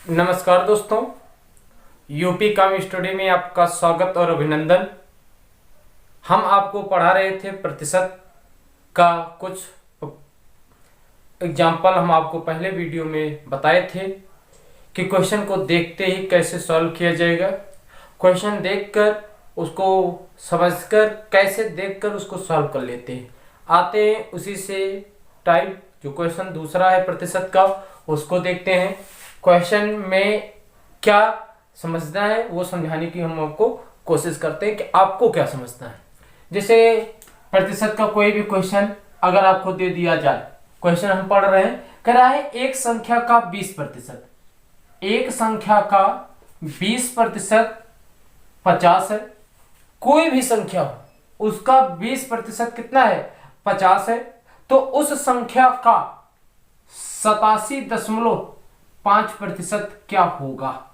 नमस्कार दोस्तों, यूपी काम स्टडी में आपका स्वागत और अभिनंदन। हम आपको पढ़ा रहे थे प्रतिशत का कुछ एग्जाम्पल। हम आपको पहले वीडियो में बताए थे कि क्वेश्चन को देखते ही कैसे सॉल्व किया जाएगा, क्वेश्चन देखकर उसको समझकर कैसे देखकर उसको सॉल्व कर लेते हैं। आते हैं उसी से टाइप जो क्वेश्चन दूसरा है प्रतिशत का, उसको देखते हैं। क्वेश्चन में क्या समझना है वो समझाने की हम आपको कोशिश करते हैं कि आपको क्या समझना है। जैसे प्रतिशत का कोई भी क्वेश्चन अगर आपको दे दिया जाए, क्वेश्चन हम पढ़ रहे हैं, कह रहा है एक संख्या का 20%, एक संख्या का 20% 50 है। कोई भी संख्या हो उसका 20% कितना है, 50 है। तो उस संख्या का 87.5% क्या होगा?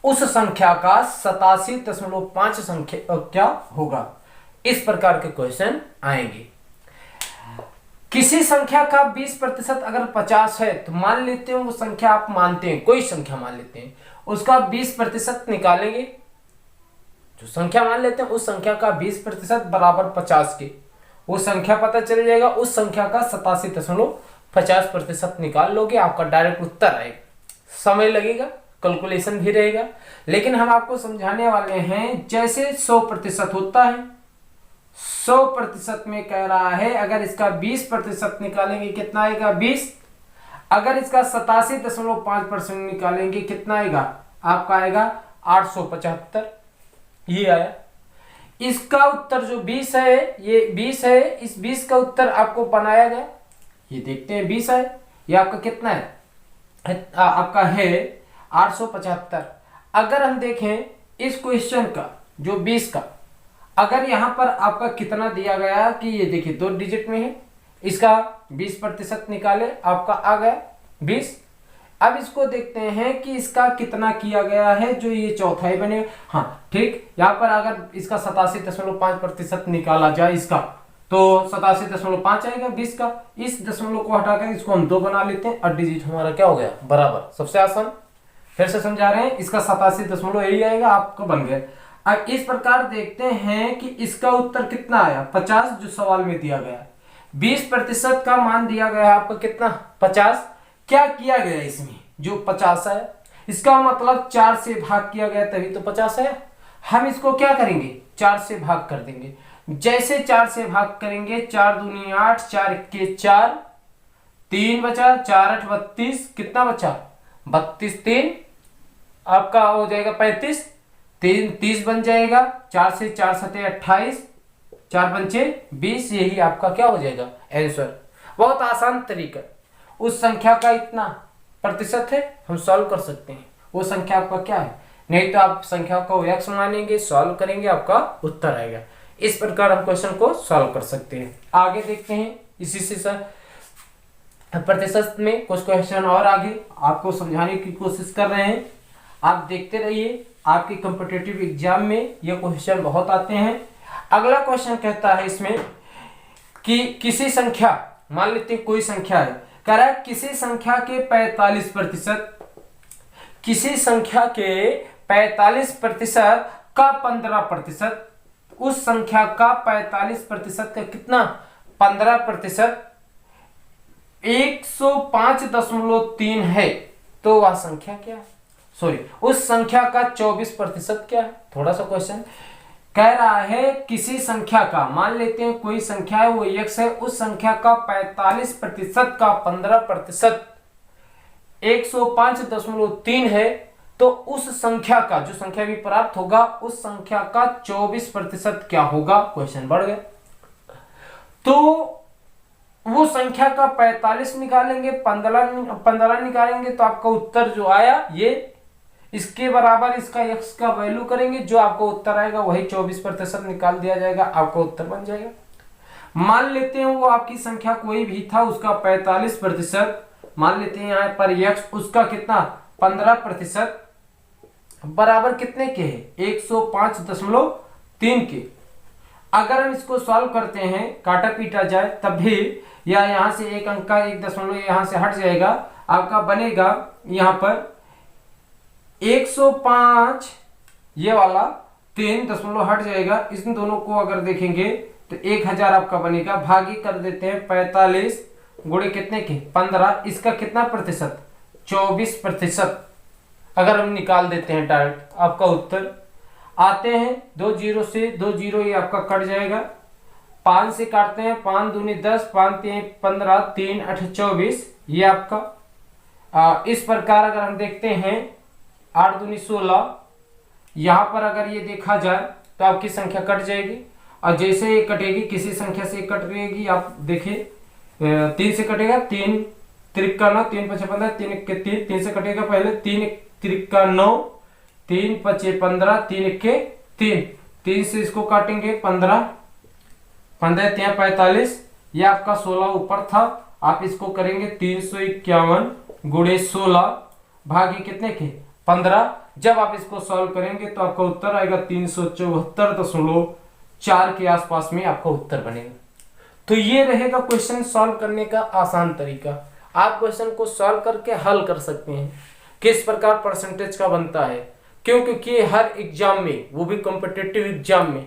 उस संख्या का 87.5 संख्या क्या होगा? इस प्रकार के क्वेश्चन आएंगे। किसी संख्या का 20% अगर 50 है तो मान लेते हैं वो संख्या आप मानते हैं, कोई संख्या मान लेते हैं, उसका 20% निकालेंगे। जो संख्या मान लेते हैं उस संख्या का 20% बराबर 50 के, वो संख्या पता चल जाएगा। उस संख्या का 87.50% निकाल लोगे, आपका डायरेक्ट उत्तर आएगा। समय लगेगा, कैलकुलेशन भी रहेगा, लेकिन हम आपको समझाने वाले हैं। जैसे 100% होता है, 100% में कह रहा है अगर इसका 20% निकालेंगे कितना आएगा, 20। अगर इसका 87.5% निकालेंगे कितना आएगा, आपका आएगा 875। ये आया। इसका उत्तर जो 20 है, ये 20 है, इस 20 का उत्तर आपको बनाया गया। ये देखते हैं 20 है, ये आपका कितना है, आपका है 875। अगर हम देखें इस क्वेश्चन का जो 20 का, अगर यहां पर आपका कितना दिया गया कि ये देखिए 2 डिजिट में है, इसका 20% निकाले, आपका आ गया 20। अब इसको देखते हैं कि इसका कितना किया गया है, जो ये चौथाई बने। हाँ ठीक, यहाँ पर अगर इसका 87.5% निकाला जाए इसका, तो 87.5 आएगा 20 का। इस दशमलव को हटाकर इसको हम 2 बना लेते हैं और डिजिट हमारा क्या हो गया, बराबर। सबसे आसान, फिर से समझा रहे हैं, इसका 87 यही आएगा, आपको बन गया। अब इस प्रकार देखते हैं कि इसका उत्तर कितना आया, 50 जो सवाल में दिया गया। 20% का मान दिया गया है आपको कितना, 50। क्या किया गया इसमें, जो 50 है, इसका मतलब 4 से भाग किया गया तभी तो 50 है। हम इसको क्या करेंगे, 4 से भाग कर देंगे। जैसे 4 से भाग करेंगे, 4 दूनी 8, 4 के 4, 3 बचा, 4 8 32, कितना बचा, 32, 3 आपका हो जाएगा 35, 3 30 बन जाएगा। 4 से 4 सते 28, 4 पंचे 20, यही आपका क्या हो जाएगा, आंसर। बहुत आसान तरीका। उस संख्या का इतना प्रतिशत है, हम सॉल्व कर सकते हैं। वो संख्या आपका क्या है, नहीं तो आप संख्या को x मानेंगे, सॉल्व करेंगे, आपका उत्तर आएगा। इस प्रकार हम क्वेश्चन को सॉल्व कर सकते हैं। आगे देखते हैं, इसी से प्रतिशत में कुछ क्वेश्चन और आगे आपको समझाने की कोशिश कर रहे हैं। आप देखते रहिए, आपके कॉम्पिटिटिव एग्जाम में ये क्वेश्चन बहुत आते हैं। अगला क्वेश्चन कहता है इसमें कि किसी संख्या, मान लेते हैं कोई संख्या है, कह रहा है किसी संख्या के 45%, किसी संख्या के 45% का 15%, उस संख्या का 45% का कितना, 15%, 105.3 है, तो वह संख्या क्या है, सॉरी उस संख्या का 24% क्या है। थोड़ा सा क्वेश्चन कह रहा है किसी संख्या का, मान लेते हैं कोई संख्या है वो x है, उस संख्या का 45% का 15% 105.3 है, तो उस संख्या का, जो संख्या भी प्राप्त होगा, उस संख्या का 24% क्या होगा। क्वेश्चन बढ़ गया। तो वो संख्या का 45 निकालेंगे, 15 निकालेंगे, तो आपका उत्तर जो आया ये, इसके बराबर इसका x का वैल्यू करेंगे, जो आपको उत्तर आएगा वही 24% निकाल दिया जाएगा, आपका उत्तर बन जाएगा। मान लेते हैं वो आपकी संख्या कोई भी था, उसका 45%, मान लेते हैं यहाँ पर x, उसका कितना 15%, बराबर कितने के है, 105.3 के। अगर हम इसको सॉल्व करते हैं, काटा पीटा जाए तब भी, या यहाँ से एक अंक का 1 दशमलव यहाँ से हट जाएगा, आपका बनेगा यहाँ पर 105, ये वाला 3 दशमलव हट जाएगा, इन दोनों को अगर देखेंगे तो 1000 आपका बनेगा। भागी कर देते हैं 45 गुणे कितने के 15, इसका कितना प्रतिशत 24%। अगर हम निकाल देते हैं डायरेक्ट आपका उत्तर आते हैं 2 जीरो से, 2 जीरो ये आपका कट जाएगा, 5 से काटते हैं, 5 दूनी 10, 5 3 15, 3 8 24, ये आपका इस प्रकार अगर हम देखते हैं 8 दूनी 16, यहाँ पर अगर ये देखा जाए तो आपकी संख्या कट जाएगी, और जैसे ये कटेगी किसी संख्या से कटेगी, आप देखिए 3 से कटेगा, 3 त्रिका 9, 3 5 15, 3 1 3, 3 से कटेगा पहले, 3 त्रिका 9, 3 5 15, 3 1 3, 3 से इसको काटेंगे 15, 15 3 45, ये आपका 16 ऊपर था, आप इसको करेंगे 351 गुणे 16 भागी कितने के 15। जब आप इसको सॉल्व करेंगे तो आपका उत्तर आएगा 374.4 के आसपास में आपका उत्तर बनेगा। तो ये रहेगा क्वेश्चन सॉल्व करने का आसान तरीका। आप क्वेश्चन को सॉल्व करके हल कर सकते हैं किस प्रकार परसेंटेज का बनता है, क्योंकि हर एग्जाम में, वो भी कॉम्पिटिटिव एग्जाम में,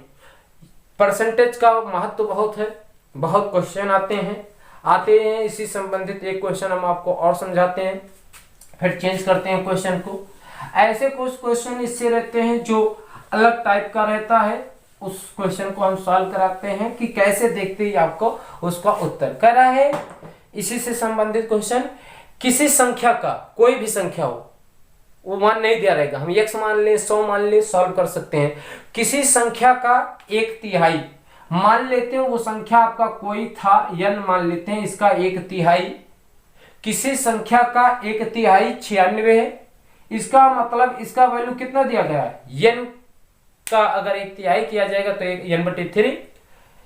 परसेंटेज का महत्व बहुत है। बहुत क्वेश्चन आते हैं। इसी संबंधित एक क्वेश्चन हम आपको और समझाते हैं, फिर चेंज करते हैं क्वेश्चन को। ऐसे कुछ क्वेश्चन इससे रहते हैं जो अलग टाइप का रहता है, उस क्वेश्चन को हम सॉल्व कराते हैं कि कैसे देखते ही आपको उसका उत्तर कर रहा है। इसी से संबंधित क्वेश्चन, किसी संख्या का, कोई भी संख्या हो, वो मान नहीं दिया रहेगा, हम x मान ले 100 मान ले, सॉल्व कर सकते हैं। किसी संख्या का 1/3 मान लेते हैं, वो संख्या आपका कोई था n मान लेते हैं, इसका 1/3, किसी संख्या का 1/3 96 है, इसका मतलब इसका वैल्यू कितना दिया गया है, n का अगर 1/3 किया जाएगा तो n/3,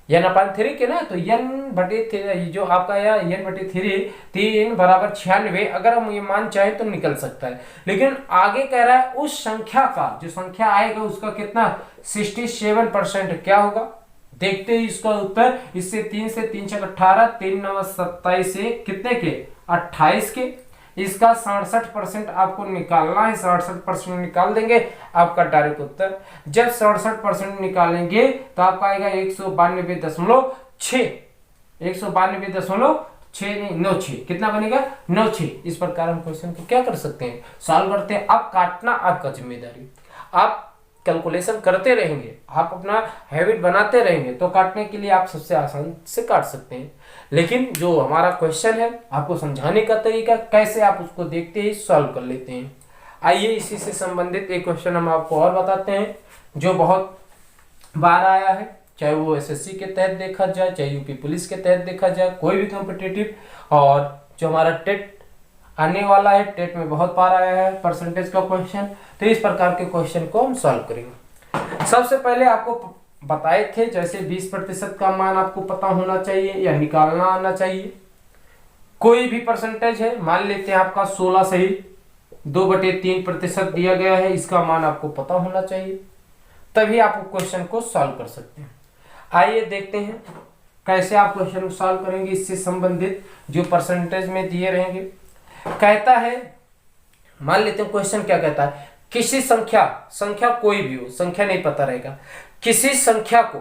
n/3 के ना, तो n/3 जो आपका या n/3 3 बराबर 96, अगर हम ये मान चाहे तो निकल सकता है। लेकिन आगे कह रहा है उस संख्या का, जो संख्या आएगा उसका कितना 67% क्या होगा। देखते ही इसका उत्तर, इससे 3 से 3 6 18, 3 9 27 से कितने के 28 के, इसका 67% आपको निकालना है। 67% निकाल देंगे आपका डायरेक्ट उत्तर। जब 67% निकालेंगे तो आपका आएगा 192.6, 192.6 नहीं 96, कितना बनेगा 96। इस प्रकार हम क्वेश्चन को क्या कर सकते हैं, सॉल्व करते हैं। अब काटना आपका जिम्मेदारी, आप कैलकुलेशन करते रहेंगे, आप अपना हैबिट बनाते रहेंगे तो काटने के लिए आप सबसे आसान से काट सकते हैं। लेकिन जो हमारा क्वेश्चन है, आपको समझाने का तरीका कैसे आप उसको देखते ही सॉल्व कर लेते हैं। आइए इसी से संबंधित एक क्वेश्चन हम आपको और बताते हैं जो बहुत बार आया है, चाहे वो एसएससी के तहत देखा जाए, चाहे यूपी पुलिस के तहत देखा जाए, कोई भी कॉम्पिटिटिव, और जो हमारा टेट आने वाला है, टेट में बहुत बार आया है परसेंटेज का क्वेश्चन। तो इस प्रकार के क्वेश्चन को हम सॉल्व करेंगे। सबसे पहले आपको बताए थे जैसे 20% का मान आपको पता होना चाहिए या निकालना आना चाहिए। कोई भी परसेंटेज है, मान लेते हैं आपका 16 सही 2/3% दिया गया है, इसका मान आपको पता होना चाहिए, तभी आप क्वेश्चन को सॉल्व कर सकते हैं। आइए देखते हैं कैसे आप क्वेश्चन को सॉल्व करेंगे। इससे संबंधित जो परसेंटेज में दिए रहेंगे, कहता है, मान लेते हैं क्वेश्चन क्या कहता है, किसी संख्या कोई भी हो, संख्या नहीं पता रहेगा, किसी संख्या को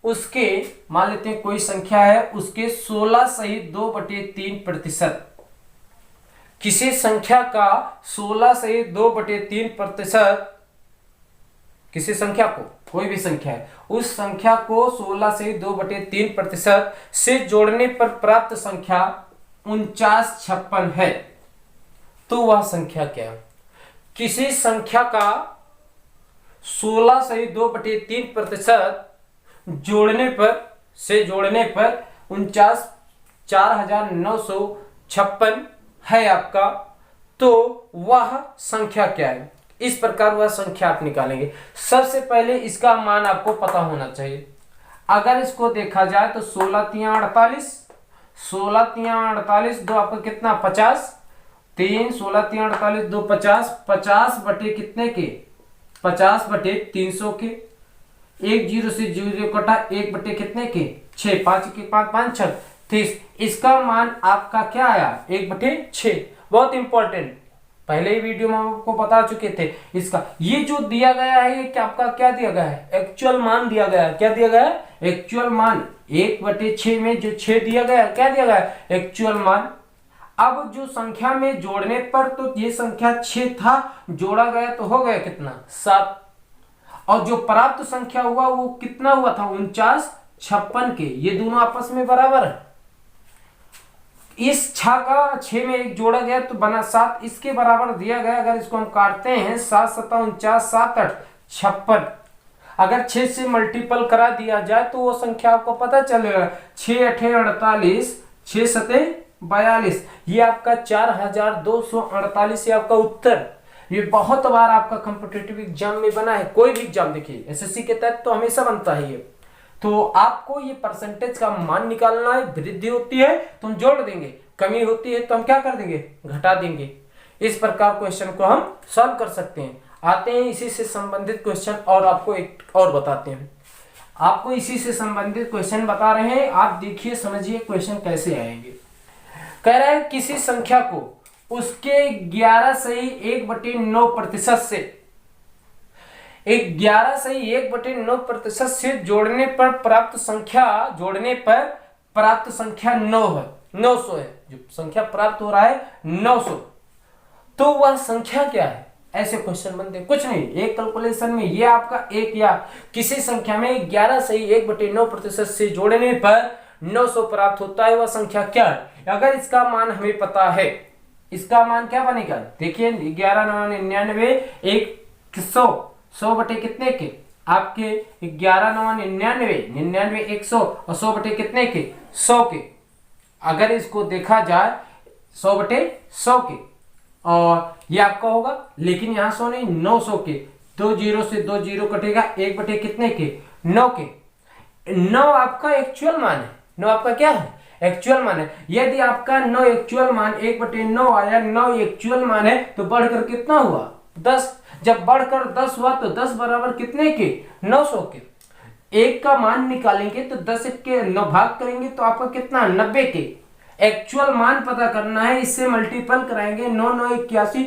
उसके, मान लेते हैं कोई संख्या है, उसके 16 सहित 2/3%, किसी संख्या का 16 सहित 2/3%, किसी संख्या को, कोई भी संख्या है, उस संख्या को 16 से 2/3% से जोड़ने पर प्राप्त संख्या 4956 है, तो वह संख्या क्या है। किसी संख्या का 16 से 2/3% जोड़ने पर 49,4956 है आपका, तो वह संख्या क्या है। इस प्रकार वह संख्या आप निकालेंगे। सबसे पहले इसका मान आपको पता होना चाहिए। अगर इसको देखा जाए तो 16 तिया 48, 16 तिया 48, 2 आपका कितना 50, 3 16 तिया 48, 2 50, 50 बटे कितने के 50 बटे 300 के, 1 0 से 0 कटा, 1 बटे कितने के 6, 5 के 5 5 6 30। इसका मान आपका क्या आया 1/6। बहुत इंपॉर्टेंट, पहले ही वीडियो में आपको बता चुके थे इसका। ये जो दिया गया है ये क्या आपका क्या दिया गया है, एक्चुअल मान दिया गया है। क्या दिया गया है, एक्चुअल मान। 1/6 में जो 6 दिया गया है क्या दिया गया है, एक्चुअल मान। अब जो संख्या में जोड़ने पर, तो ये संख्या 6 था, जोड़ा गया तो हो गया कितना, 7। और जो प्राप्त संख्या हुआ वो कितना हुआ था, 49, 56 के। ये दोनों आपस में बराबर है। इस 6 का 6 में एक जोड़ा गया तो बना 7, इसके बराबर दिया गया। अगर इसको हम काटते हैं 7 7 49, 7 8 56, अगर 6 से मल्टीपल करा दिया जाए तो वो संख्या आपको पता चलेगा, 6 8 48, 6 7 42। ये आपका 4248 ये आपका उत्तर। ये बहुत बार आपका कॉम्पिटिटिव एग्जाम में बना है, कोई भी एग्जाम देखिए, एसएससी के तहत तो हमेशा बनता है ये। तो आपको ये परसेंटेज का मान निकालना है। वृद्धि होती है तो हम जोड़ देंगे, कमी होती है तो हम क्या कर देंगे, घटा देंगे। इस प्रकार क्वेश्चन को हम सॉल्व कर सकते हैं। आते हैं इसी से संबंधित क्वेश्चन और आपको एक और बताते हैं। आपको इसी से संबंधित क्वेश्चन बता रहे हैं, आप देखिए समझिए क्वेश्चन कैसे आएंगे। कह रहा है किसी संख्या को उसके 11 सही 1/9% से 11 से जोड़ने पर प्राप्त संख्या 9 है, 900 है। जो संख्या प्राप्त हो रहा है 900, तो वह संख्या क्या है। ऐसे क्वेश्चन बनते हैं, कुछ नहीं, एक कैलकुलेशन में ये आपका एक या किसी संख्या में 11 सही 1/9% से जोड़ने पर 900 प्राप्त होता है, वह संख्या क्या है। अगर इसका मान हमें पता है, इसका मान क्या बनेगा, देखिए 11 9 99 100, 100 बटे कितने के आपके 11 9 99 99 100 और 100 बटे कितने के 100 के। अगर इसको देखा जाए 100 बटे 100 के, और ये आपका होगा, लेकिन यहाँ 100 नहीं 900 के। 2 0 से 2 0 कटेगा, 1 बटे कितने के 9 के। 9 आपका एक्चुअल मान है, 9 आपका क्या है, एक्चुअल मान है। यदि आपका 9 एक्चुअल मान 1/9 आया, 9 एक्चुअल मान है, तो बढ़कर कितना हुआ 10। जब बढ़कर 10 हुआ तो 10 बराबर कितने के 900 के। एक का मान निकालेंगे तो 10 के 9 भाग करेंगे तो आपका कितना 90 के। एक्चुअल मान पता करना है, इससे मल्टीपल कराएंगे, 9 9 81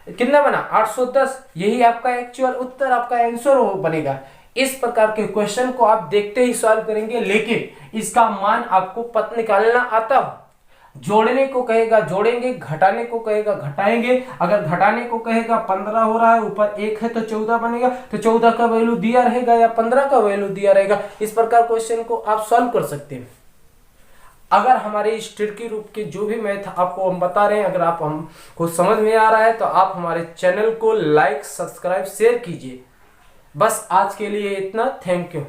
कितना बना 810। यही आपका एक्चुअल उत्तर, आपका आंसर बनेगा। इस प्रकार के क्वेश्चन को आप देखते ही सॉल्व करेंगे, लेकिन इसका मान आपको पता निकालना आता हो। जोड़ने को कहेगा जोड़ेंगे, घटाने को कहेगा घटाएंगे। अगर घटाने को कहेगा 15 हो रहा है, ऊपर 1 है तो 14 बनेगा, तो 14 का वैल्यू दिया रहेगा या 15 का वैल्यू दिया रहेगा। इस प्रकार क्वेश्चन को आप सॉल्व कर सकते हैं। अगर हमारे इस ट्रिकी रूप के जो भी मैथ आपको हम बता रहे हैं, अगर आप हमको समझ में आ रहा है, तो आप हमारे चैनल को लाइक सब्सक्राइब शेयर कीजिए। बस आज के लिए इतना, थैंक यू।